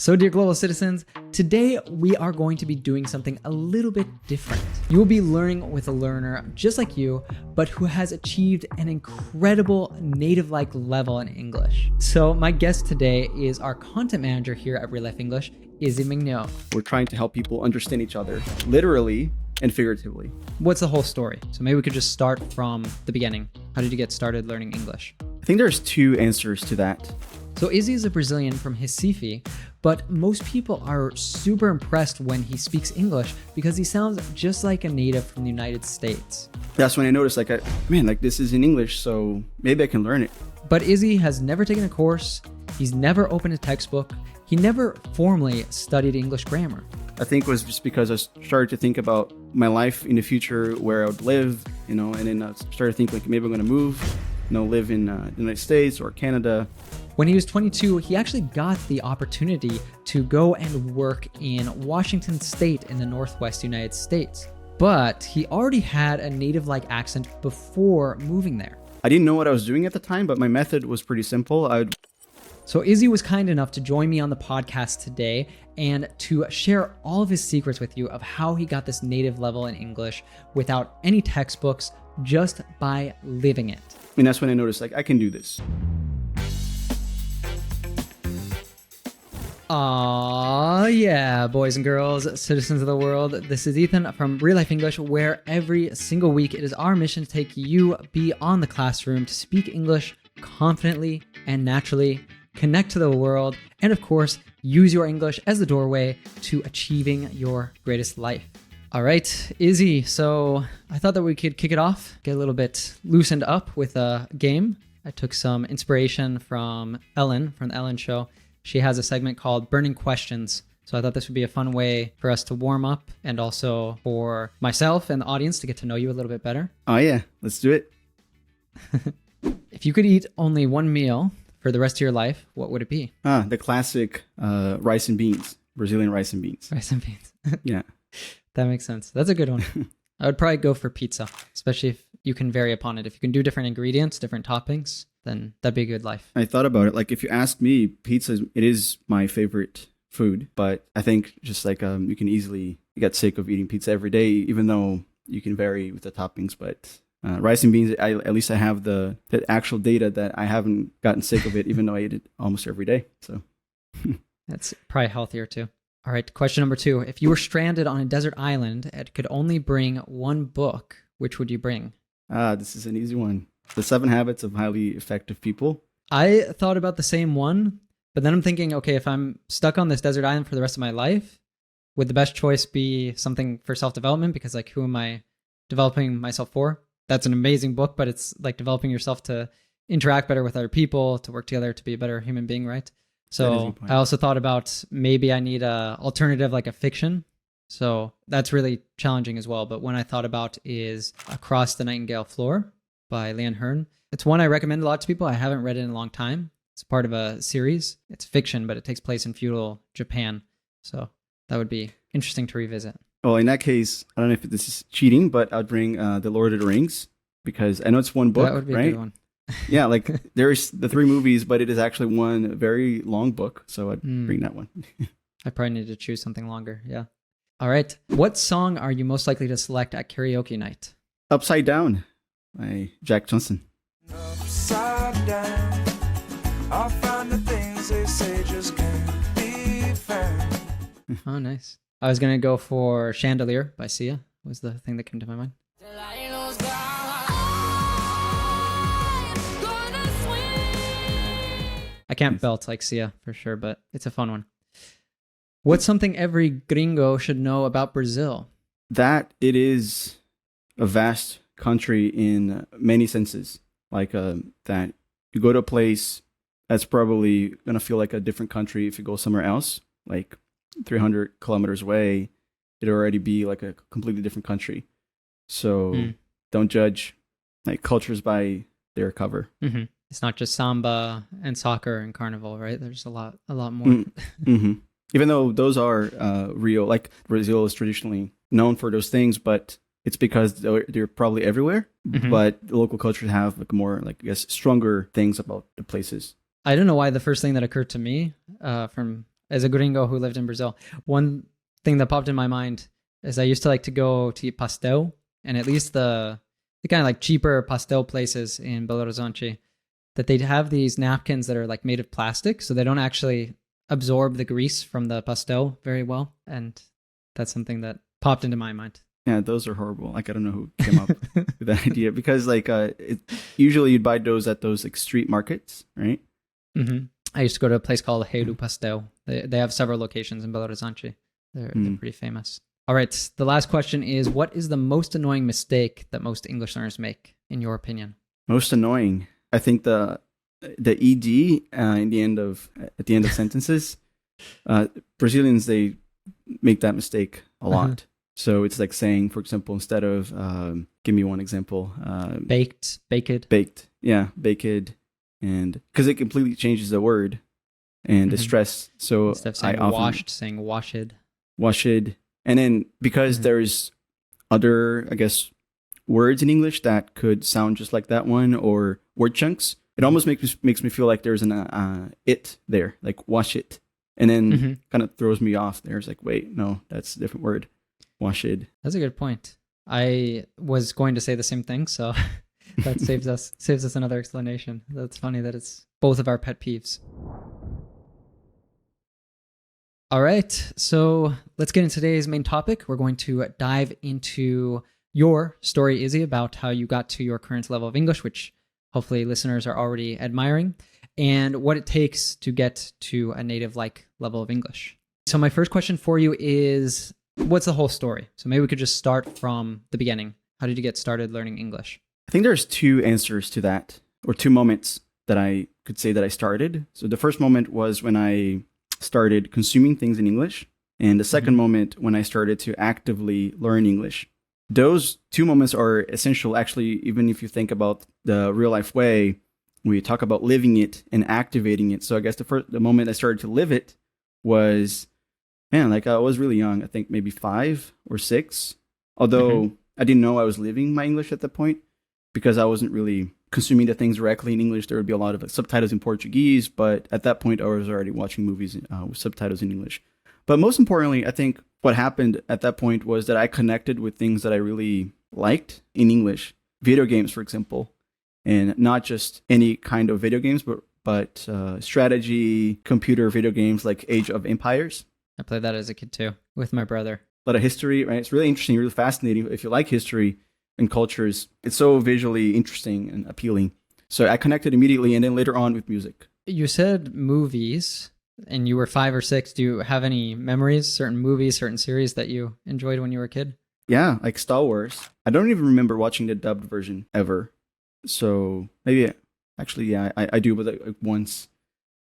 So dear global citizens, today we are going to be doing something a little bit different. You will be learning with a learner just like you, but who has achieved an incredible native-like level in English. So my guest today is our content manager here at RealLife English, Izzy 𝗥𝗲𝗹𝗟𝗶𝗀𝗵. We're trying to help people understand each other, literally and figuratively. What's the whole story? So maybe we could just start from the beginning. How did you get started learning English? I think there's two answers to that. So Izzy is a Brazilian from Recife, but most people are super impressed when he speaks English because he sounds just like a native from the United States. That's when I noticed, this is in English, so maybe I can learn it. But Izzy has never taken a course. He's never opened a textbook. He never formally studied English grammar. I think it was just because I started to think about my life in the future, where I would live, and then I started thinking maybe I'm going to move, live in the United States or Canada. When he was 22, he actually got the opportunity to go and work in Washington State in the Northwest United States. But he already had a native-like accent before moving there. I didn't know what I was doing at the time, but my method was pretty simple. So Izzy was kind enough to join me on the podcast today and to share all of his secrets with you of how he got this native level in English without any textbooks, just by living it. And that's when I noticed, I can do this. Aw, yeah, boys and girls, citizens of the world. This is Ethan from RealLife English, where every single week it is our mission to take you beyond the classroom to speak English confidently and naturally, connect to the world, and of course, use your English as the doorway to achieving your greatest life. All right, Izzy, so I thought that we could kick it off, get a little bit loosened up with a game. I took some inspiration from Ellen, from the Ellen Show. She has a segment called Burning Questions. So I thought this would be a fun way for us to warm up and also for myself and the audience to get to know you a little bit better. Oh yeah, let's do it. If you could eat only one meal for the rest of your life, what would it be? The classic rice and beans, Brazilian rice and beans. Rice and beans. Yeah. That makes sense. That's a good one. I would probably go for pizza, especially if you can vary upon it. If you can do different ingredients, different toppings, then that'd be a good life. I thought about it. If you ask me, pizza, it is my favorite food. But I think just you can easily get sick of eating pizza every day, even though you can vary with the toppings. But rice and beans, at least I have the actual data that I haven't gotten sick of it, even though I eat it almost every day. So that's probably healthier too. All right, question number 2. If you were stranded on a desert island and could only bring one book, which would you bring? This is an easy one. The 7 Habits of Highly Effective People. I thought about the same one, but then I'm thinking, okay, if I'm stuck on this desert island for the rest of my life, would the best choice be something for self-development? Because who am I developing myself for? That's an amazing book, but it's developing yourself to interact better with other people, to work together, to be a better human being, right? So I also thought about maybe I need a alternative like a fiction. So that's really challenging as well. But one I thought about is Across the Nightingale Floor by Leanne Hearn. It's one I recommend a lot to people. I haven't read it in a long time. It's part of a series. It's fiction, but it takes place in feudal Japan. So that would be interesting to revisit. Well, in that case, I don't know if this is cheating, but I'd bring The Lord of the Rings, because I know it's one book, that would be right? A good one. Yeah, there's the 3 movies, but it is actually one very long book. So I'd bring that one. I probably need to choose something longer. Yeah. All right. What song are you most likely to select at karaoke night? Upside Down by Jack Johnson. Upside down, I'll find the things they say just can't be found. Oh, nice. I was going to go for Chandelier by Sia, was the thing that came to my mind. I can't belt like Sia for sure, but it's a fun one. What's something every gringo should know about Brazil? That it is a vast country in many senses. That you go to a place that's probably going to feel like a different country if you go somewhere else. 300 kilometers away, it'd already be like a completely different country. So don't judge cultures by their cover. Mm-hmm. It's not just samba and soccer and carnival, right? There's a lot more. Mm-hmm. Even though those are real, Brazil is traditionally known for those things, but it's because they're probably everywhere. Mm-hmm. But the local cultures have more, stronger things about the places. I don't know why the first thing that occurred to me from as a gringo who lived in Brazil, one thing that popped in my mind is I used to like to go to eat pastel, and at least the kind of like cheaper pastel places in Belo Horizonte, that they'd have these napkins that are like made of plastic, so they don't actually absorb the grease from the pastel very well. And that's something that popped into my mind. Yeah, those are horrible. Like, I don't know who came up with that idea, because like usually you'd buy those at those like street markets, right? Mm-hmm. I used to go to a place called 𝗥𝗲𝗹𝗟𝗶𝗪𝗟 pastel. They have several locations in Belo Horizonte. They're pretty famous. All right, the last question is, what is the most annoying mistake that most English learners make, in your opinion? Most annoying, I think the ed at the end of sentences. Brazilians, they make that mistake a lot. So it's like saying, for example, instead of give me one example. Baked. Yeah, baked, and because it completely changes the word and the stress. So instead of saying washed, saying washed. And then because there's other, I guess, words in English that could sound just like that one, or word chunks, it almost makes me feel like there's an it there, like wash it. And then kind of throws me off there. It's like, wait, no, that's a different word. Wash it. That's a good point. I was going to say the same thing, so that saves us another explanation. That's funny that it's both of our pet peeves. All right, so let's get into today's main topic. We're going to dive into your story, Izzy, about how you got to your current level of English, which hopefully listeners are already admiring, and what it takes to get to a native-like level of English. So my first question for you is, what's the whole story? So maybe we could just start from the beginning. How did you get started learning English? I think there's two answers to that, or two moments that I could say that I started. So the first moment was when I started consuming things in English, and the second moment when I started to actively learn English. Those two moments are essential. Actually, even if you think about the real life way, we talk about living it and activating it. So I guess the moment I started to live it was, like I was really young. I think maybe 5 or 6. Although I didn't know I was living my English at that point, because I wasn't really consuming the things directly in English. There would be a lot of subtitles in Portuguese, but at that point I was already watching movies with subtitles in English. But most importantly, I think what happened at that point was that I connected with things that I really liked in English. Video games, for example, and not just any kind of video games, but strategy, computer video games like Age of Empires. I played that as a kid too, with my brother. A lot of history, right? It's really interesting, really fascinating. If you like history and cultures, it's so visually interesting and appealing. So I connected immediately, and then later on with music. You said movies, and you were 5 or 6. Do you have any memories, certain movies, certain series that you enjoyed when you were a kid? Yeah, like Star Wars. I don't even remember watching the dubbed version ever. So maybe, actually, yeah, I do, but like once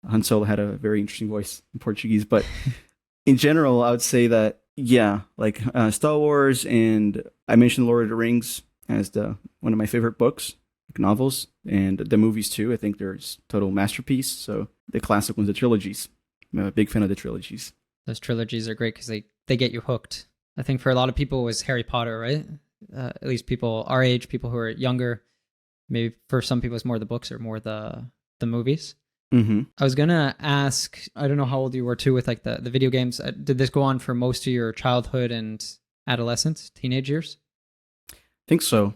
Han Solo had a very interesting voice in Portuguese. But in general, I would say that, yeah, like Star Wars, and I mentioned Lord of the Rings as one of my favorite books, like novels, and the movies too. I think they're total masterpiece. So the classic ones, the trilogies. I'm a big fan of the trilogies. Those trilogies are great because they get you hooked. I think for a lot of people it was Harry Potter, right? At least people our age, people who are younger. Maybe for some people it's more the books or more the movies. I was going to ask, I don't know how old you were too with like the video games. Did this go on for most of your childhood and adolescence, teenage years? I think so.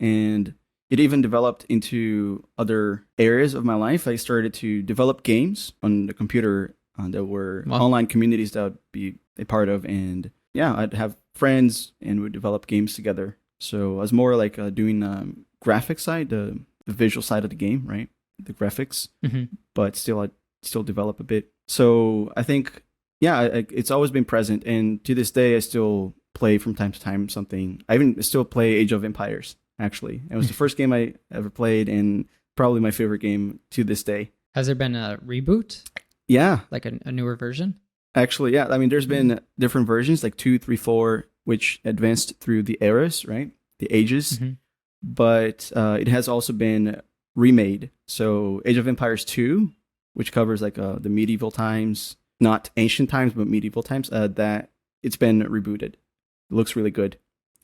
And it even developed into other areas of my life. I started to develop games on the computer that were online communities that I would be a part of. And yeah, I'd have friends and we'd develop games together. So I was more like doing graphic side, the visual side of the game, right? The graphics, but I still develop a bit. So I think, yeah, it's always been present. And to this day, I still play from time to time something. I even still play Age of Empires, actually. It was the first game I ever played and probably my favorite game to this day. Has there been a reboot? Yeah. Like a newer version? Actually, yeah. I mean, there's been different versions, like 2, 3, 4, which advanced through the eras, right? The ages. But it has also been remade. So Age of Empires 2, which covers like the medieval times, not ancient times, but medieval times, that it's been rebooted. It looks really good,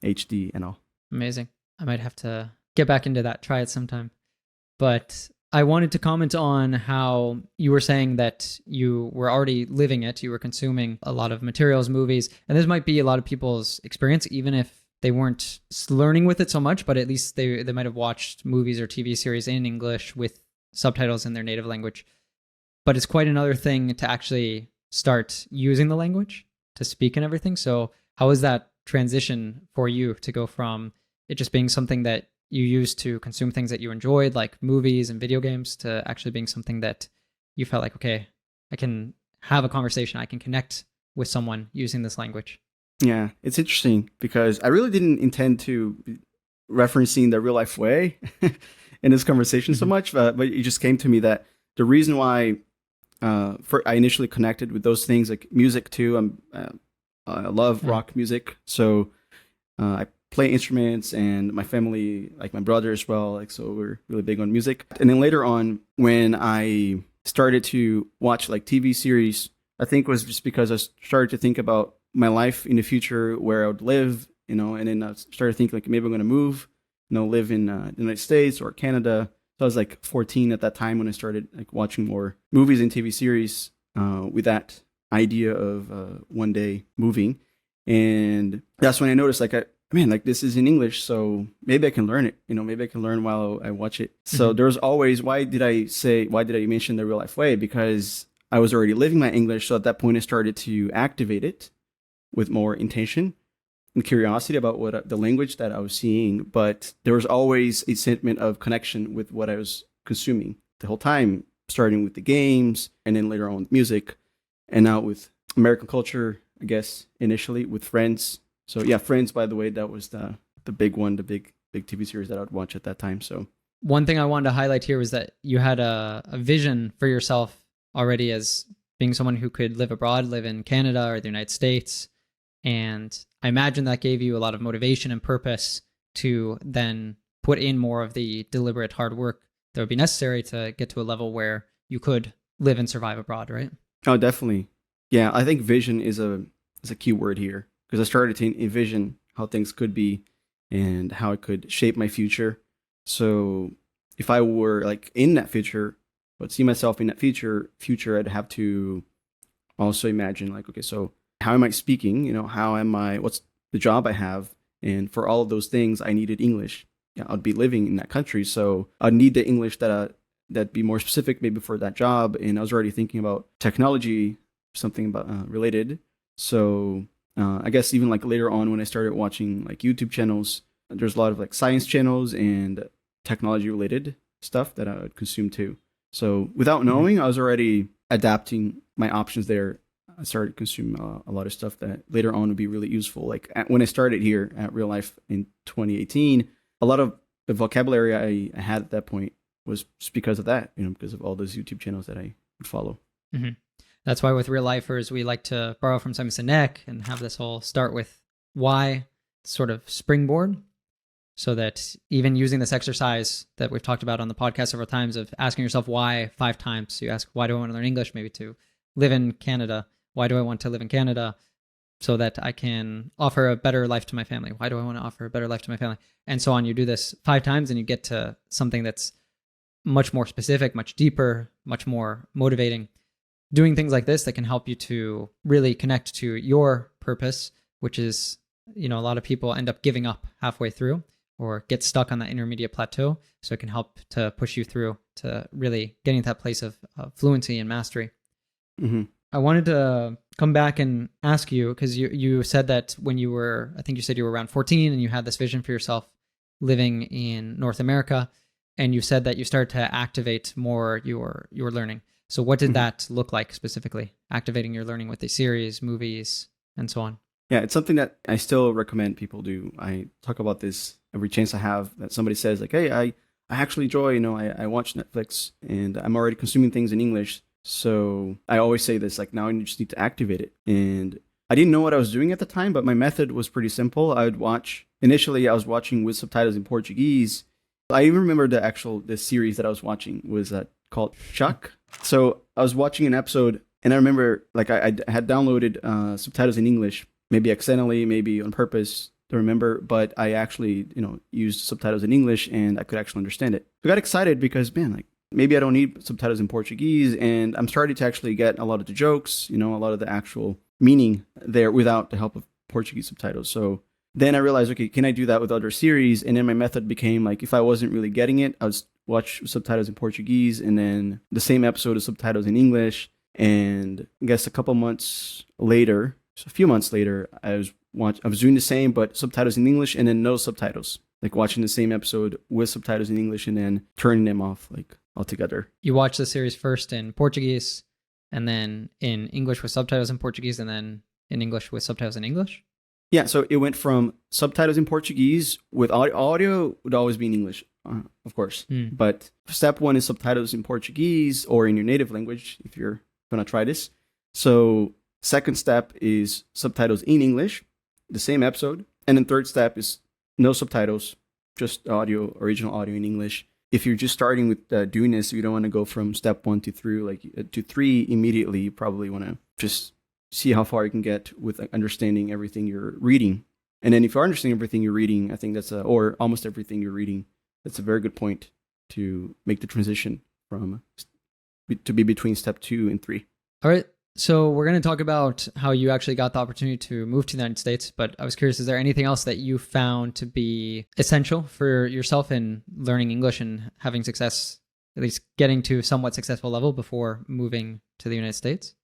HD and all. Amazing. I might have to get back into that, try it sometime. But I wanted to comment on how you were saying that you were already living it. You were consuming a lot of materials, movies, and this might be a lot of people's experience, even if they weren't learning with it so much, but at least they might have watched movies or TV series in English with subtitles in their native language. But it's quite another thing to actually start using the language to speak and everything. So how was that transition for you to go from it just being something that you used to consume things that you enjoyed, like movies and video games, to actually being something that you felt like, okay, I can have a conversation, I can connect with someone using this language? Yeah, it's interesting because I really didn't intend to be referencing the real life way in this conversation so much, but it just came to me that the reason why I initially connected with those things, like music too. I love rock music, so I play instruments, and my family, like my brother as well, like, so we're really big on music. And then later on, when I started to watch like TV series, I think it was just because I started to think about my life in the future, where I would live, and then I started thinking like maybe I'm going to move, live in the United States or Canada. So I was like 14 at that time when I started like watching more movies and TV series with that idea of one day moving. And that's when I noticed like, like this is in English, so maybe I can learn it. Maybe I can learn while I watch it. So there's always, why did I mention the real life way? Because I was already living my English. So at that point I started to activate it with more intention and curiosity about what the language that I was seeing. But there was always a sentiment of connection with what I was consuming the whole time, starting with the games and then later on with music, and now with American culture, I guess, initially with Friends. So yeah, Friends, by the way, that was the big one, the big TV series that I would watch at that time. So one thing I wanted to highlight here was that you had a vision for yourself already as being someone who could live abroad, live in Canada or the United States. And I imagine that gave you a lot of motivation and purpose to then put in more of the deliberate hard work that would be necessary to get to a level where you could live and survive abroad, right? Oh, definitely. Yeah, I think vision is a key word here, because I started to envision how things could be and how it could shape my future. So if I were like in that future, but see myself in that future, I'd have to also imagine like, okay, so how am I speaking? How am I, what's the job I have? And for all of those things, I needed English. Yeah, I'd be living in that country. So I'd need the English that'd be more specific maybe for that job. And I was already thinking about technology, something about related. So I guess even like later on when I started watching like YouTube channels, there's a lot of like science channels and technology related stuff that I would consume too. So without knowing, I was already adapting my options there. I started consuming a lot of stuff that later on would be really useful. Like when I started here at Real Life in 2018, a lot of the vocabulary I had at that point was just because of that, because of all those YouTube channels that I would follow. Mm-hmm. That's why with real lifers, we like to borrow from Simon Sinek and have this whole start with why sort of springboard, so that even using this exercise that we've talked about on the podcast several times of asking yourself why 5 times. You ask, why do I want to learn English? Maybe to live in Canada. Why do I want to live in Canada? So that I can offer a better life to my family. Why do I want to offer a better life to my family? And so on. You do this 5 times and you get to something that's much more specific, much deeper, much more motivating. Doing things like this that can help you to really connect to your purpose, which is, a lot of people end up giving up halfway through or get stuck on that intermediate plateau. So it can help to push you through to really getting to that place of fluency and mastery. Mm-hmm. I wanted to come back and ask you, because you said that when you were, I think you said you were around 14 and you had this vision for yourself living in North America, and you said that you started to activate more your learning. So what did that look like specifically, activating your learning with the series, movies, and so on? Yeah, it's something that I still recommend people do. I talk about this every chance I have, that somebody says like, hey, I actually enjoy, I watch Netflix and I'm already consuming things in English. So I always say this, like, now I just need to activate it. And I didn't know what I was doing at the time, but my method was pretty simple. Initially I was watching with subtitles in Portuguese. I even remember the series that I was watching was called 𝗥𝗲𝗹𝗟𝗶𝗬𝗟. So I was watching an episode and I remember like I had downloaded subtitles in English, maybe accidentally, maybe on purpose, don't remember, but I actually, used subtitles in English and I could actually understand it. So I got excited because, man, like maybe I don't need subtitles in Portuguese, and I'm starting to actually get a lot of the jokes, a lot of the actual meaning there without the help of Portuguese subtitles. So then I realized, okay, can I do that with other series? And then my method became like, if I wasn't really getting it, I would watch subtitles in Portuguese and then the same episode of subtitles in English. And I guess a few months later, I was doing the same, but subtitles in English and then no subtitles, like watching the same episode with subtitles in English and then turning them off like altogether. You watch the series first in Portuguese and then in English with subtitles in Portuguese and then in English with subtitles in English? Yeah, so it went from subtitles in Portuguese with audio would always be in English, of course. But step one is subtitles in Portuguese or in your native language if you're going to try this. So second step is subtitles in English, the same episode. And then third step is no subtitles, just original audio in English. If you're just starting with doing this, you don't want to go from step 1 to 3, to 3 immediately. You probably want to just see how far you can get with understanding everything you're reading. And then if you are understanding everything you're reading, I think or almost everything you're reading, that's a very good point to make the transition to be between step 2 and 3. All right. So we're going to talk about how you actually got the opportunity to move to the United States. But I was curious, is there anything else that you found to be essential for yourself in learning English and having success, at least getting to a somewhat successful level before moving to the United States?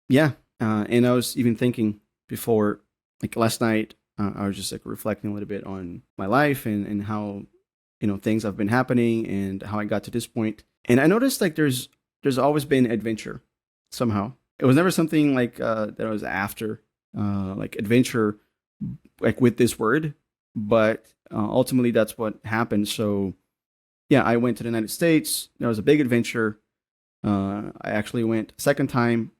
Yeah. And I was even thinking before, like last night, I was just like reflecting a little bit on my life and how, things have been happening and how I got to this point. And I noticed like there's always been adventure somehow. It was never something like that I was after, like adventure, like with this word, but ultimately that's what happened. So yeah, I went to the United States. That was a big adventure. I actually went a second time.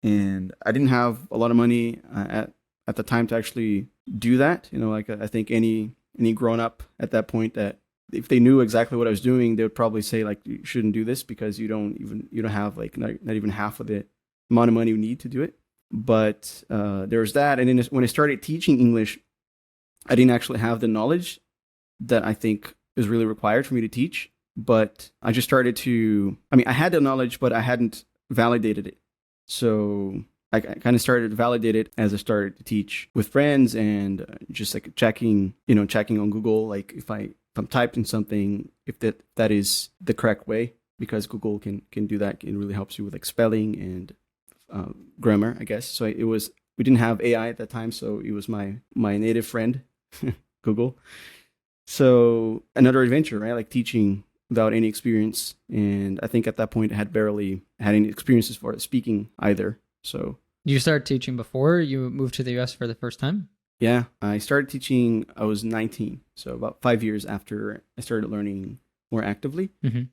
And I didn't have a lot of money at the time to actually do that. I think any grown up at that point, that if they knew exactly what I was doing, they would probably say like, you shouldn't do this because you don't have like not even half of the amount of money you need to do it. But there was that. And then when I started teaching English, I didn't actually have the knowledge that I think is really required for me to teach. But I just started I had the knowledge, but I hadn't validated it. So I kind of started to validate it as I started to teach with friends and just like checking on Google, like if I'm typing something, if that is the correct way, because Google can do that. It really helps you with like spelling and grammar, I guess. So we didn't have AI at that time, so it was my native friend, Google. So another adventure, right? Like teaching without any experience. And I think at that point I had barely had any experiences for speaking either. So you started teaching before you moved to the US for the first time? Yeah, I started teaching, I was 19. So about 5 years after I started learning more actively. Mm-hmm.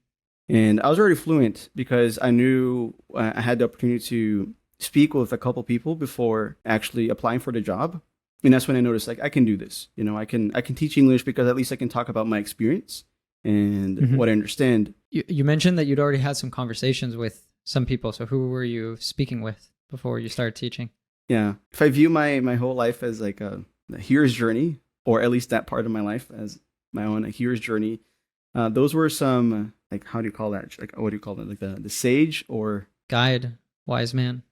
And I was already fluent because I knew I had the opportunity to speak with a couple people before actually applying for the job. And that's when I noticed like I can do this. I can teach English because at least I can talk about my experience and what I understand. You mentioned that you'd already had some conversations with some people. So who were you speaking with before you started teaching? Yeah. If I view my whole life as like a hero's journey, or at least that part of my life as my own hero's journey, those were some, like, how do you call that? Like, what do you call that? Like the sage or guide, wise man.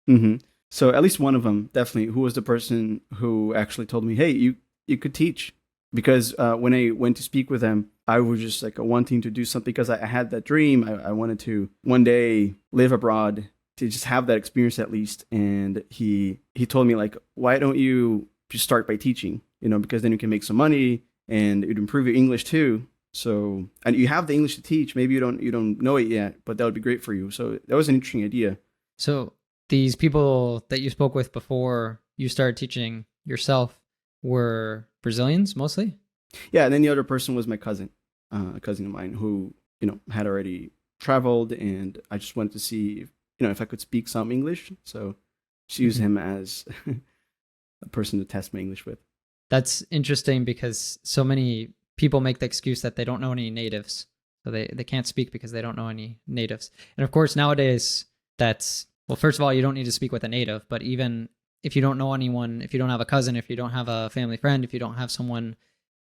Mm-hmm. So at least one of them, definitely, who was the person who actually told me, hey, you could teach. Because when I went to speak with him, I was just like wanting to do something because I had that dream. I wanted to one day live abroad, to just have that experience at least. And he told me like, why don't you just start by teaching? Because then you can make some money and it'd improve your English too. So, and you have the English to teach. Maybe you don't know it yet, but that would be great for you. So that was an interesting idea. So these people that you spoke with before you started teaching yourself were Brazilians mostly? Yeah, and then the other person was my cousin, a cousin of mine who, had already traveled, and I just wanted to see if I could speak some English. So just use him as a person to test my English with. That's interesting because so many people make the excuse that they don't know any natives. So they can't speak because they don't know any natives. And of course, nowadays, well, first of all, you don't need to speak with a native, but even if you don't know anyone, if you don't have a cousin, if you don't have a family friend, if you don't have someone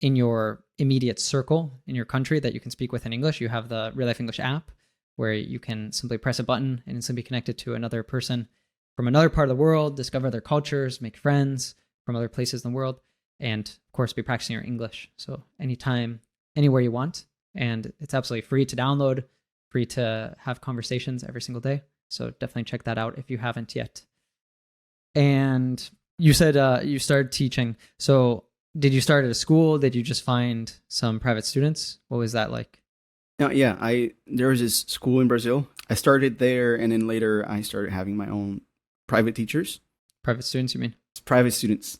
in your immediate circle in your country that you can speak with in English, you have the RealLife English app where you can simply press a button and instantly be connected to another person from another part of the world, discover their cultures, make friends from other places in the world, and of course be practicing your English. So anytime, anywhere you want. And it's absolutely free to download, free to have conversations every single day. So definitely check that out if you haven't yet. And you said you started teaching. So did you start at a school? Did you just find some private students? What was that like? No, yeah, there was this school in Brazil. I started there, and then later I started having my own private teachers. Private students, you mean? Private students.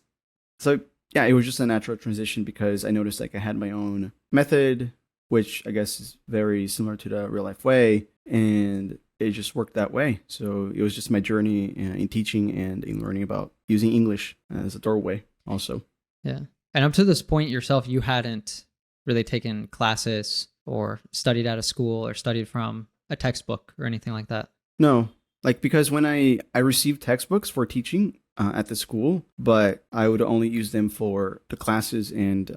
So yeah, it was just a natural transition because I noticed like I had my own method, which I guess is very similar to the real life way, and it just worked that way. So it was just my journey in teaching and in learning about using English as a doorway also. Yeah. And up to this point yourself, you hadn't really taken classes or studied at a school or studied from a textbook or anything like that? No, like because when I received textbooks for teaching at the school, but I would only use them for the classes, and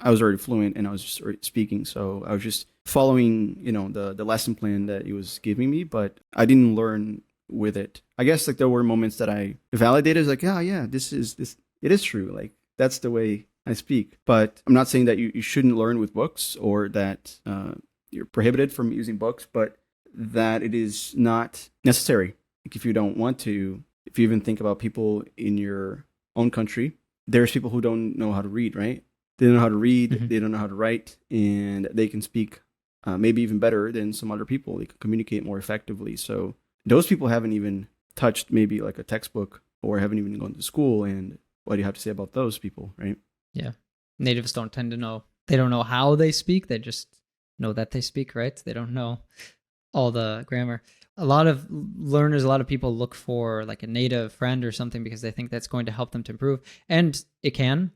I was already fluent and I was just already speaking. So I was just following, the lesson plan that it was giving me, but I didn't learn with it. I guess like there were moments that I validated, like, yeah, this, it is true. Like that's the way I speak. But I'm not saying that you shouldn't learn with books or that you're prohibited from using books, but that it is not necessary. Like if you don't want to, if you even think about people in your own country, there's people who don't know how to read, right? They don't know how to read, Mm-hmm. they don't know how to write, and they can speak maybe even better than some other people. They can communicate more effectively. So those people haven't even touched maybe like a textbook or haven't even gone to school. And what do you have to say about those people, right? Yeah. Natives don't tend to know. They don't know how they speak. They just know that they speak, right? They don't know all the grammar. A lot of learners, a lot of people look for like a native friend or something because they think that's going to help them to improve. And it can.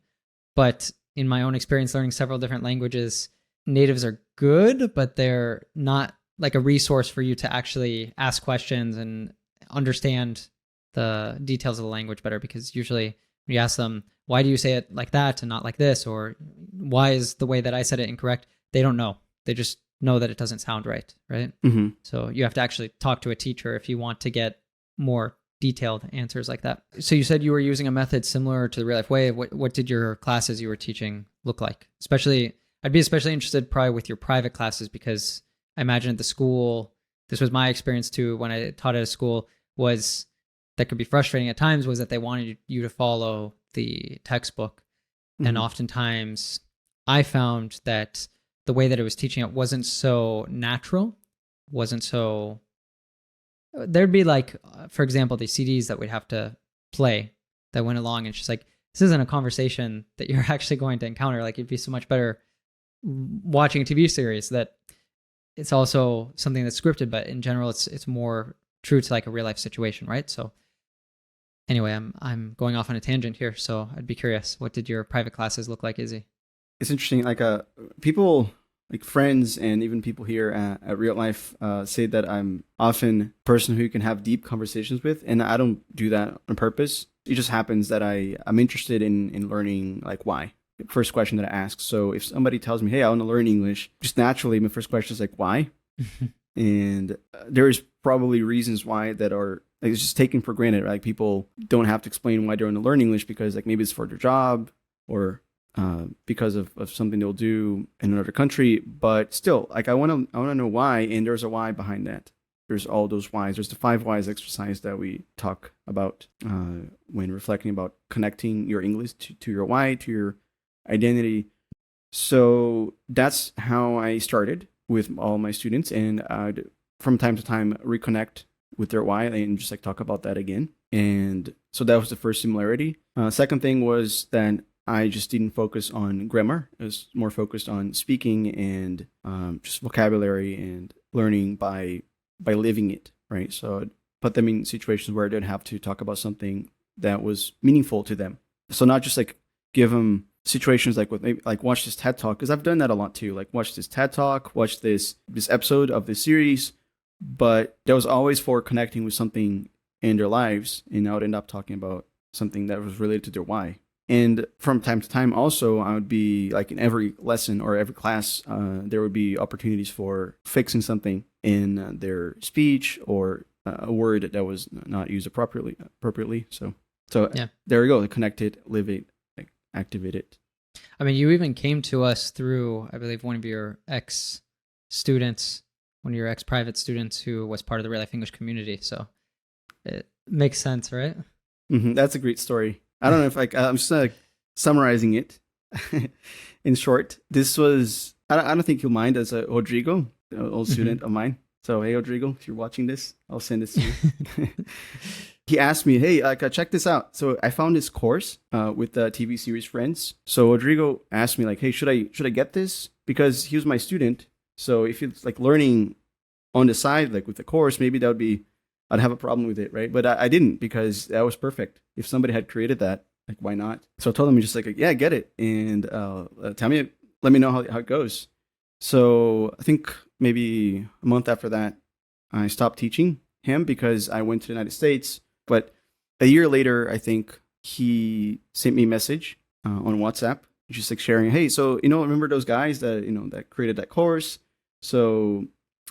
But in my own experience learning several different languages, natives are good, but they're not like a resource for you to actually ask questions and understand the details of the language better, because usually when you ask them, why do you say it like that and not like this? Or why is the way that I said it incorrect? They don't know. They just know that it doesn't sound right, right? Mm-hmm. So you have to actually talk to a teacher if you want to get more detailed answers like that. So you said you were using a method similar to the real life way. What did your classes you were teaching look like? I'd be especially interested probably with your private classes, because I imagine at the school, this was my experience too when I taught at a school, was that could be frustrating at times, was that they wanted you to follow the textbook. Mm-hmm. And oftentimes I found that the way that it was teaching it wasn't so natural, there'd be like, for example, these CDs that we'd have to play that went along, and it's just like, this isn't a conversation that you're actually going to encounter. Like it'd be so much better watching a TV series that it's also something that's scripted, but in general, it's more true to like a real life situation, right? So anyway, I'm going off on a tangent here, so I'd be curious, what did your private classes look like, Izzy? It's interesting. Like people, like friends, and even people here at Real Life say that I'm often a person who you can have deep conversations with, and I don't do that on purpose. It just happens that I'm interested in learning, like why. First question that I ask. So if somebody tells me, hey, I want to learn English, just naturally my first question is like, why? And there's probably reasons why that are like, it's just taken for granted, right? Like people don't have to explain why they want to learn English, because like maybe it's for their job or because of something they'll do in another country. But still, like I want to know why, and there's a why behind that. There's all those whys. There's the 5 whys exercise that we talk about when reflecting about connecting your English to your why, to your identity. So that's how I started with all my students, and I'd from time to time reconnect with their why and just like talk about that again. And so that was the first similarity. Second thing was that I just didn't focus on grammar. I was more focused on speaking and just vocabulary and learning by living it, right? So I'd put them in situations where I didn't have to talk about something that was meaningful to them. So not just like give them situations like with maybe like watch this TED Talk, because I've done that a lot too. Like watch this TED Talk, watch this episode of this series, but that was always for connecting with something in their lives, and I would end up talking about something that was related to their why. And from time to time, also, I would be like in every lesson or every class, there would be opportunities for fixing something in their speech or a word that was not used appropriately. So Yeah. there we go. Connect it, live it, activate it. I mean, you even came to us through, I believe, one of your ex-students, one of your ex-private students who was part of the RealLife English community. So it makes sense, right? That's a great story. I don't know if I'm just summarizing it in short. This was, I don't think you'll mind, as a Rodrigo, an old student of mine. So, hey, Rodrigo, if you're watching this, I'll send this to you. He asked me, hey, check this out. So I found this course with the TV series Friends. So Rodrigo asked me, like, hey, should I get this? Because he was my student. So if it's like learning on the side, like with the course, maybe I'd have a problem with it, right? But I didn't, because that was perfect. If somebody had created that, like, why not? So I told him, just like, yeah, get it. And let me know how it goes. So I think maybe a month after that, I stopped teaching him because I went to the United States. But a year later, I think he sent me a message on WhatsApp, just like sharing, hey, so, remember those guys that, that created that course? So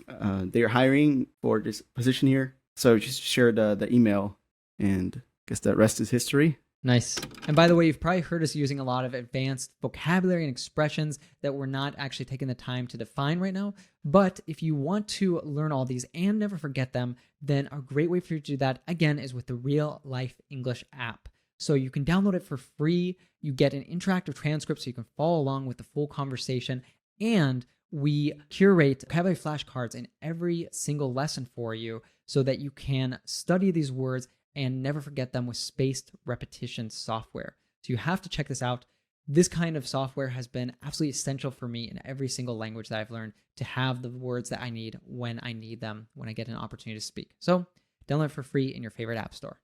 they're hiring for this position here. So just shared the email, and I guess the rest is history. Nice. And by the way, you've probably heard us using a lot of advanced vocabulary and expressions that we're not actually taking the time to define right now. But if you want to learn all these and never forget them, then a great way for you to do that, again, is with the RealLife English app. So you can download it for free. You get an interactive transcript so you can follow along with the full conversation. And we curate vocabulary flashcards in every single lesson for you so that you can study these words and never forget them with spaced repetition software. So you have to check this out. This kind of software has been absolutely essential for me in every single language that I've learned, to have the words that I need when I need them, when I get an opportunity to speak. So download it for free in your favorite app store.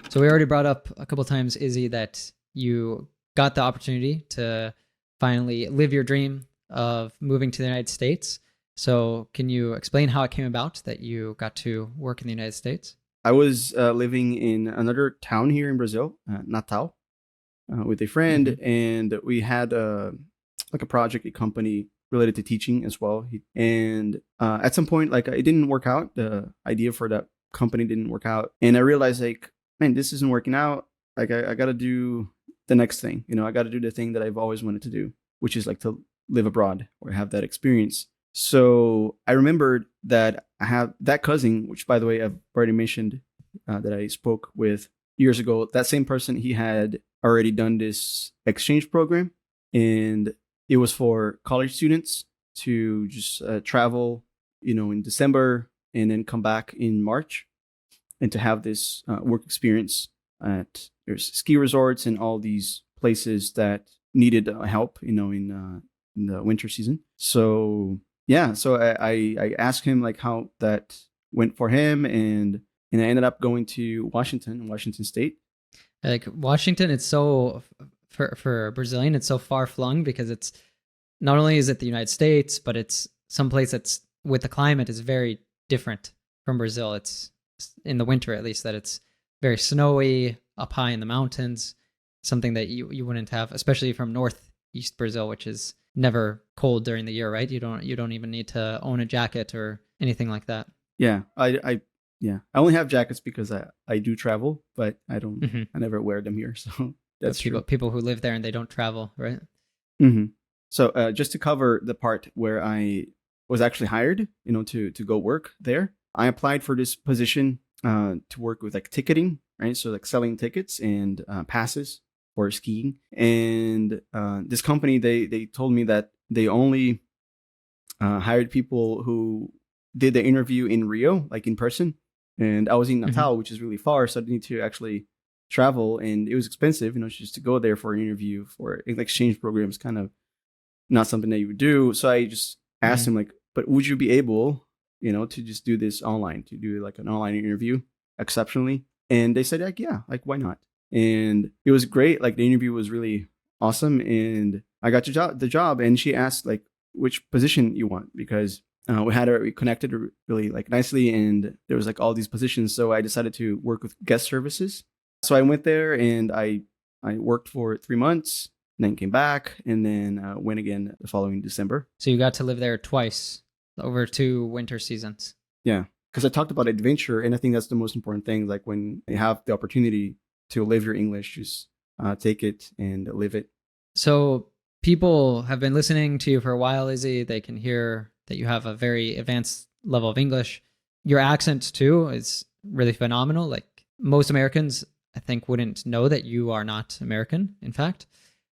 So we already brought up a couple times, Izzy, that you got the opportunity to finally live your dream of moving to the United States. So can you explain how it came about that you got to work in the United States? I was living in another town here in Brazil, Natal, with a friend, and we had like a project, a company related to teaching as well. And at some point, like, it didn't work out. The idea for that company didn't work out, and I realized, like, man, this isn't working out. Like, I got to do the next thing. I got to do the thing that I've always wanted to do, which is like to live abroad or have that experience. So I remembered that I have that cousin, which, by the way, I've already mentioned, that I spoke with years ago. That same person, he had already done this exchange program, and it was for college students to just travel, in December and then come back in March, and to have this work experience at there's ski resorts and all these places that needed help, in the winter season. So yeah, so I asked him, like, how that went for him, and I ended up going to Washington State. Like, Washington, it's so, for a Brazilian, it's so far flung, because it's not only is it the United States, but it's someplace that's, with the climate, is very different from Brazil. It's, in the winter at least, that it's very snowy up high in the mountains, something that you wouldn't have, especially from northeast Brazil, which is never cold during the year, right? You don't even need to own a jacket or anything like that. Yeah, I only have jackets because I do travel, but I don't. I never wear them here, so that's people who live there and they don't travel, right? So just to cover the part where I was actually hired, to go work there, I applied for this position to work with, like, ticketing, right? So, like, selling tickets and passes for skiing. And this company, they told me that they only hired people who did the interview in Rio, like in person. And I was in Natal, which is really far, so I need to actually travel, and it was expensive, just to go there for an interview for an exchange program is kind of not something that you would do. So I just asked him, like, but would you be able, to just do this online, to do like an online interview exceptionally? And they said, like, yeah, like, why not? And it was great. Like, the interview was really awesome, and I got the job. And she asked, like, which position you want, because we connected really, like, nicely, and there was, like, all these positions. So I decided to work with guest services. So I went there, and I I worked for 3 months, then came back, and then went again the following December. So you got to live there twice over 2 winter seasons. Yeah, because I talked about adventure, and I think that's the most important thing. Like when you have the opportunity to live your English, just take it and live it. So people have been listening to you for a while, Izzy. They can hear that you have a very advanced level of English. Your accent too is really phenomenal. Like most Americans, I think, wouldn't know that you are not American, in fact.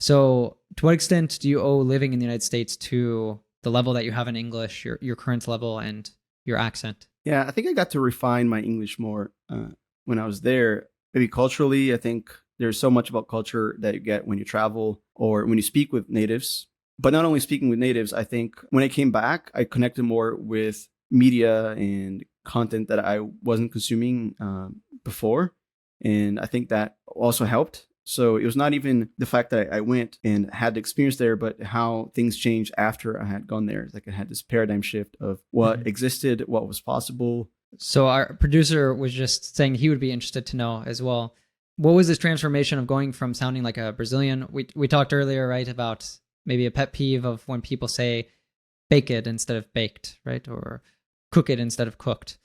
So to what extent do you owe living in the United States to the level that you have in English, your current level, and your accent? Yeah, I think I got to refine my English more when I was there. Maybe culturally, I think there's so much about culture that you get when you travel or when you speak with natives. But not only speaking with natives, I think when I came back, I connected more with media and content that I wasn't consuming before. And I think that also helped. So it was not even the fact that I went and had the experience there, but how things changed after I had gone there. Like I had this paradigm shift of what existed, what was possible. So our producer was just saying he would be interested to know as well. What was this transformation of going from sounding like a Brazilian? We talked earlier, right, about maybe a pet peeve of when people say bake it instead of baked, right? Or cook it instead of cooked.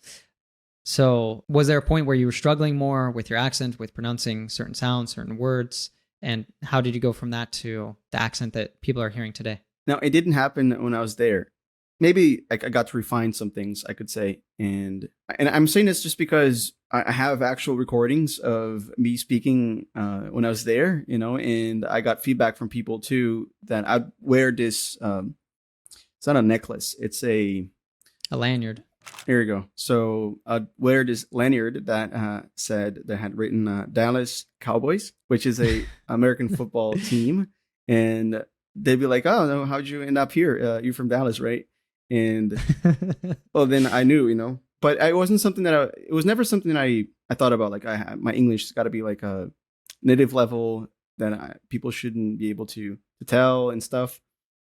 So was there a point where you were struggling more with your accent, with pronouncing certain sounds, certain words? And how did you go from that to the accent that people are hearing today? Now, it didn't happen when I was there. Maybe I got to refine some things, I could say. And I'm saying this just because I have actual recordings of me speaking when I was there, and I got feedback from people too that I'd wear this, it's not a necklace, it's a lanyard. Here you go. So I'd wear this lanyard that had written Dallas Cowboys, which is a American football team. And they'd be like, oh, no, how'd you end up here? You're from Dallas, right? And well, then I knew, but it wasn't something that it was never something that I thought about. Like my English has got to be like a native level that people shouldn't be able to tell and stuff.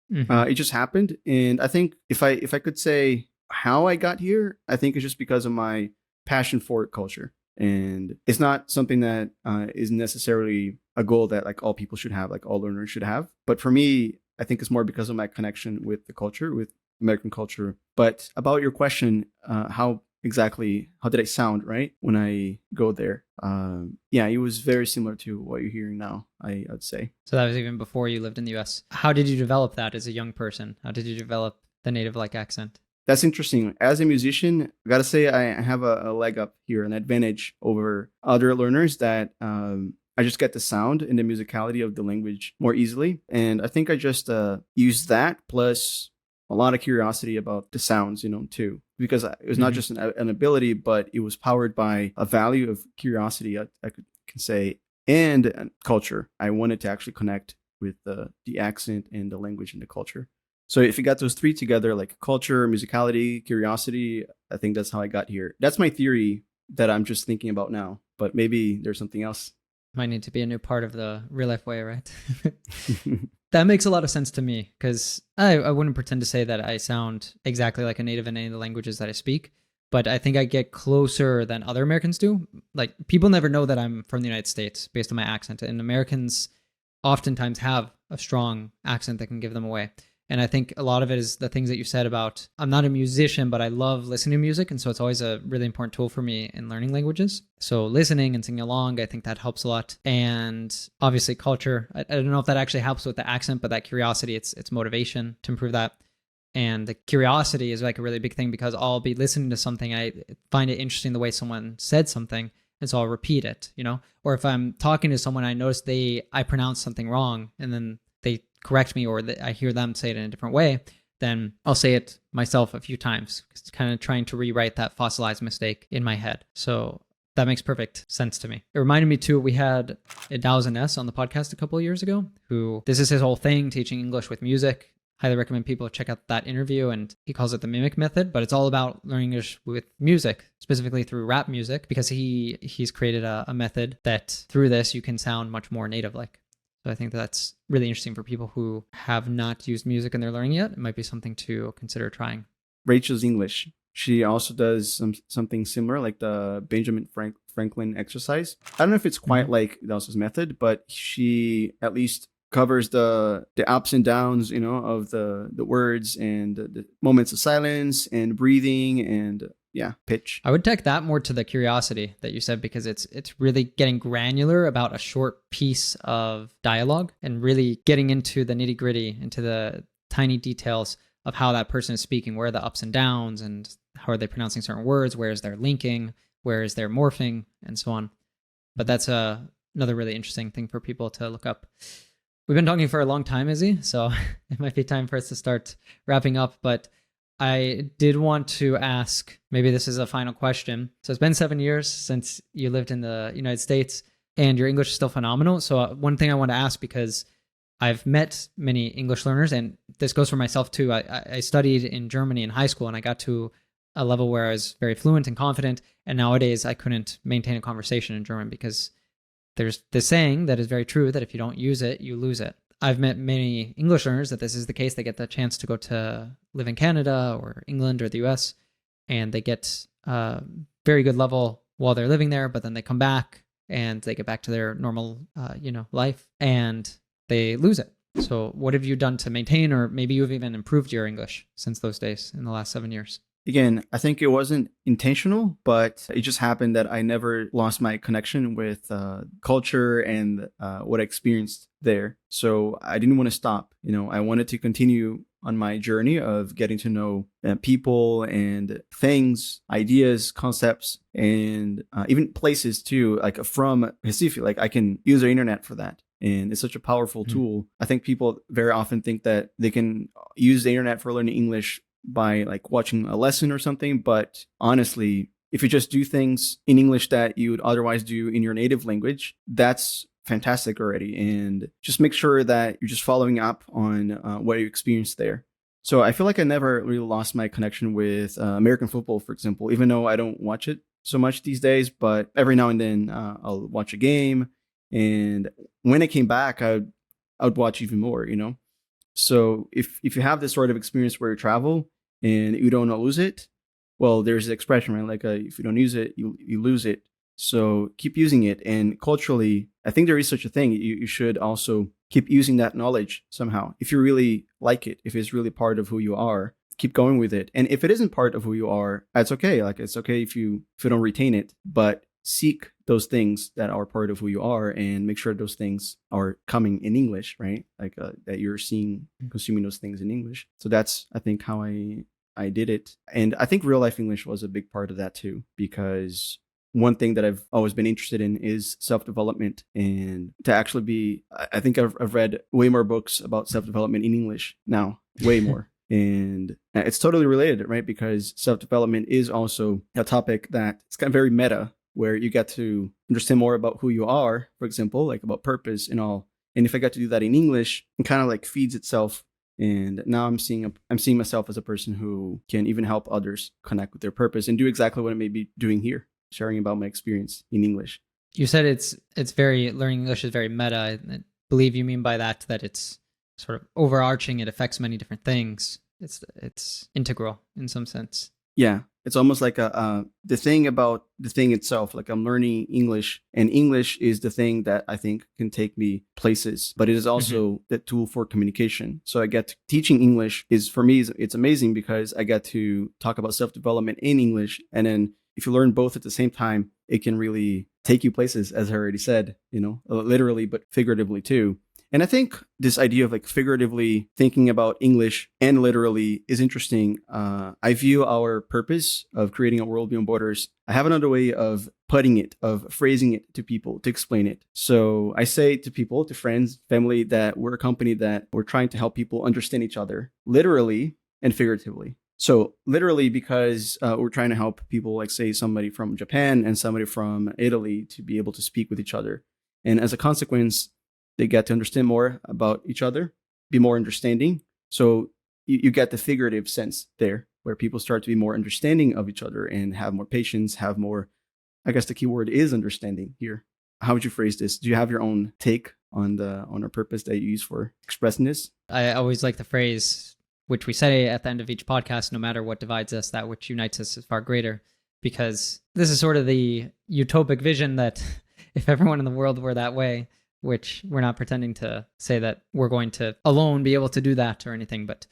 It just happened. And I think if I could say how I got here, I think it's just because of my passion for culture. And it's not something that is necessarily a goal that like all people should have, like all learners should have. But for me, I think it's more because of my connection with the culture, with American culture. But about your question, how did I sound, right, when I go there? Yeah, it was very similar to what you're hearing now, I'd say. So that was even before you lived in the US. How did you develop that as a young person? How did you develop the native-like accent? That's interesting. As a musician, I got to say I have a leg up here, an advantage over other learners that I just get the sound and the musicality of the language more easily. And I think I just use that plus a lot of curiosity about the sounds, too. Because it was not just an ability, but it was powered by a value of curiosity, I can say, and culture. I wanted to actually connect with the accent and the language and the culture. So if you got those three together, like culture, musicality, curiosity, I think that's how I got here. That's my theory that I'm just thinking about now, but maybe there's something else. Might need to be a new part of the real life way, right? That makes a lot of sense to me because I wouldn't pretend to say that I sound exactly like a native in any of the languages that I speak, but I think I get closer than other Americans do. Like people never know that I'm from the United States based on my accent, and Americans oftentimes have a strong accent that can give them away. And I think a lot of it is the things that you said about, I'm not a musician, but I love listening to music. And so it's always a really important tool for me in learning languages. So listening and singing along, I think that helps a lot. And obviously culture, I don't know if that actually helps with the accent, but that curiosity, it's motivation to improve that. And the curiosity is like a really big thing because I'll be listening to something. I find it interesting the way someone said something. And so I'll repeat it, or if I'm talking to someone, I notice I pronounce something wrong and then they correct me or I hear them say it in a different way, then I'll say it myself a few times. It's kind of trying to rewrite that fossilized mistake in my head. So that makes perfect sense to me. It reminded me too, we had 𝗥𝗲𝗹𝗟𝗶 on the podcast a couple of years ago, this is his whole thing, teaching English with music. Highly recommend people check out that interview, and he calls it the mimic method, but it's all about learning English with music, specifically through rap music, because he's created a method that through this you can sound much more native-like. So I think that's really interesting for people who have not used music in their learning yet. It might be something to consider trying. Rachel's English. She also does something similar, like the Benjamin Franklin exercise. I don't know if it's quite like Dawson's method, but she at least covers the ups and downs, of the words and the moments of silence and breathing and pitch. I would take that more to the curiosity that you said, because it's really getting granular about a short piece of dialogue and really getting into the nitty gritty, into the tiny details of how that person is speaking, where are the ups and downs, and how are they pronouncing certain words, where is their linking, where is their morphing, and so on. But that's another really interesting thing for people to look up. We've been talking for a long time, Izzy, so it might be time for us to start wrapping up. But I did want to ask, maybe this is a final question. So it's been 7 years since you lived in the United States, and your English is still phenomenal. So one thing I want to ask, because I've met many English learners, and this goes for myself too. I studied in Germany in high school, and I got to a level where I was very fluent and confident. And nowadays I couldn't maintain a conversation in German, because there's this saying that is very true, that if you don't use it, you lose it. I've met many English learners that this is the case. They get the chance to go to live in Canada or England or the US, and they get a very good level while they're living there, but then they come back and they get back to their normal, life, and they lose it. So what have you done to maintain, or maybe you've even improved your English since those days in the last 7 years? Again, I think it wasn't intentional, but it just happened that I never lost my connection with culture and what I experienced there. So I didn't want to stop. I wanted to continue on my journey of getting to know people and things, ideas, concepts, and even places too, like from Recife. Like I can use the internet for that. And it's such a powerful tool. I think people very often think that they can use the internet for learning English by like watching a lesson or something. But honestly, if you just do things in English that you would otherwise do in your native language, that's fantastic already. And just make sure that you're just following up on what you experienced there. So I feel like I never really lost my connection with American football, for example, even though I don't watch it so much these days. But every now and then I'll watch a game. And when I came back, I would watch even more, So if you have this sort of experience where you travel and you don't lose it, well, there's the expression, right? Like if you don't use it, you lose it. So keep using it. And culturally, I think there is such a thing. You should also keep using that knowledge somehow. If you really like it, if it's really part of who you are, keep going with it. And if it isn't part of who you are, that's okay. Like it's okay if you don't retain it, but seek those things that are part of who you are and make sure those things are coming in English, right? Like that you're consuming those things in English. So that's, I think, how I did it. And I think real life English was a big part of that too, because one thing that I've always been interested in is self-development, and to actually be, I think I've read way more books about self-development in English now, way more. And it's totally related, right? Because self-development is also a topic that it's kind of very meta, where you get to understand more about who you are, for example, like about purpose and all. And if I get to do that in English, it kind of like feeds itself. And now I'm seeing myself as a person who can even help others connect with their purpose and do exactly what I may be doing here, sharing about my experience in English. You said learning English is very meta. I believe you mean by that it's sort of overarching. It affects many different things. It's integral in some sense. Yeah. It's almost like the thing about the thing itself. Like I'm learning English, and English is the thing that I think can take me places, but it is also the tool for communication. So teaching English is, for me, it's amazing because I get to talk about self-development in English. And then if you learn both at the same time, it can really take you places, as I already said, literally, but figuratively too. And I think this idea of like figuratively thinking about English and literally is interesting. I view our purpose of creating a world beyond borders. I have another way of putting it, of phrasing it to people, to explain it. So I say to people, to friends, family, that we're a company that we're trying to help people understand each other, literally and figuratively. So literally, because we're trying to help people, like say somebody from Japan and somebody from Italy, to be able to speak with each other. And as a consequence, they get to understand more about each other, be more understanding. So you get the figurative sense there, where people start to be more understanding of each other and have more patience, have more, I guess the key word is understanding here. How would you phrase this? Do you have your own take on our purpose that you use for expressing this? I always like the phrase, which we say at the end of each podcast: no matter what divides us, that which unites us is far greater. because this is sort of the utopic vision that if everyone in the world were that way, which we're not pretending to say that we're going to alone be able to do that or anything, but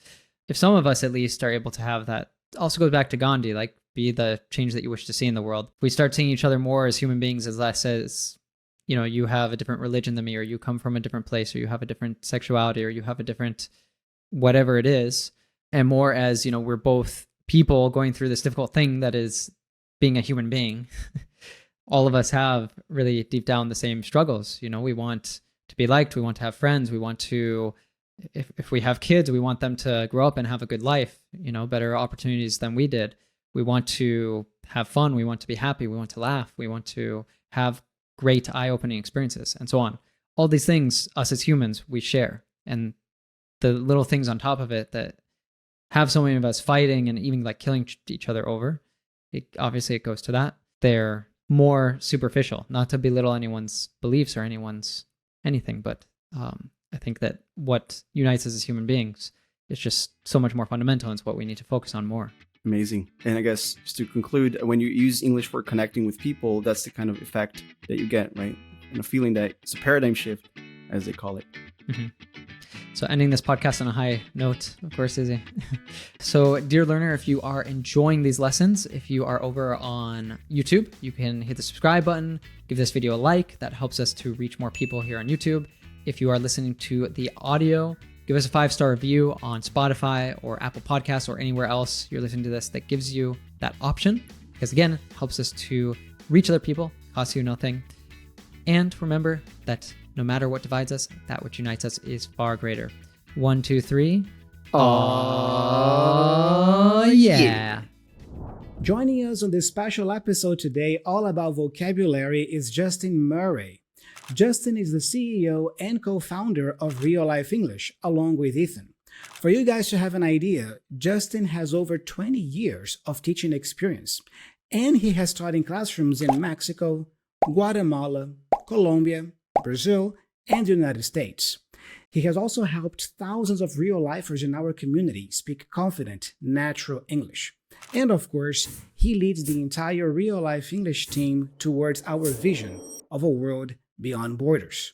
if some of us at least are able to have that, also goes back to Gandhi, like be the change that you wish to see in the world. If we start seeing each other more as human beings, as less as, you know, you have a different religion than me, or you come from a different place, or you have a different sexuality, or you have a different whatever it is, and more as, you know, we're both people going through this difficult thing that is being a human being. All of us have really deep down the same struggles. You know, we want to be liked, we want to have friends, we want to, if we have kids, we want them to grow up and have a good life, you know, better opportunities than we did. We want to have fun, we want to be happy, we want to laugh, we want to have great eye-opening experiences, and so on. All these things, us as humans, we share. And the little things on top of it that have so many of us fighting and even like killing each other over, obviously it goes to that. They're more superficial, not to belittle anyone's beliefs or anyone's anything, but I think that what unites us as human beings is just so much more fundamental, and it's what we need to focus on more. Amazing. And I guess just to conclude, when you use English for connecting with people, that's the kind of effect that you get, right? And a feeling that it's a paradigm shift, as they call it. Mm-hmm. So ending this podcast on a high note, of course, Izzy. So dear learner, if you are enjoying these lessons, if you are over on YouTube, you can hit the subscribe button, give this video a like. That helps us to reach more people here on YouTube. If you are listening to the audio, give us a 5-star review on Spotify or Apple Podcasts or anywhere else you're listening to this that gives you that option. Because again, it helps us to reach other people, costs you nothing. And remember that no matter what divides us, that which unites us is far greater. 1, 2, 3. Oh, yeah. Joining us on this special episode today, all about vocabulary, is Justin Murray. Justin is the CEO and co-founder of RealLife English, along with Ethan. For you guys to have an idea, Justin has over 20 years of teaching experience, and he has taught in classrooms in Mexico, Guatemala, Colombia, Brazil, and the United States. He has also helped thousands of real-lifers in our community speak confident, natural English. And of course, he leads the entire RealLife English team towards our vision of a world beyond borders.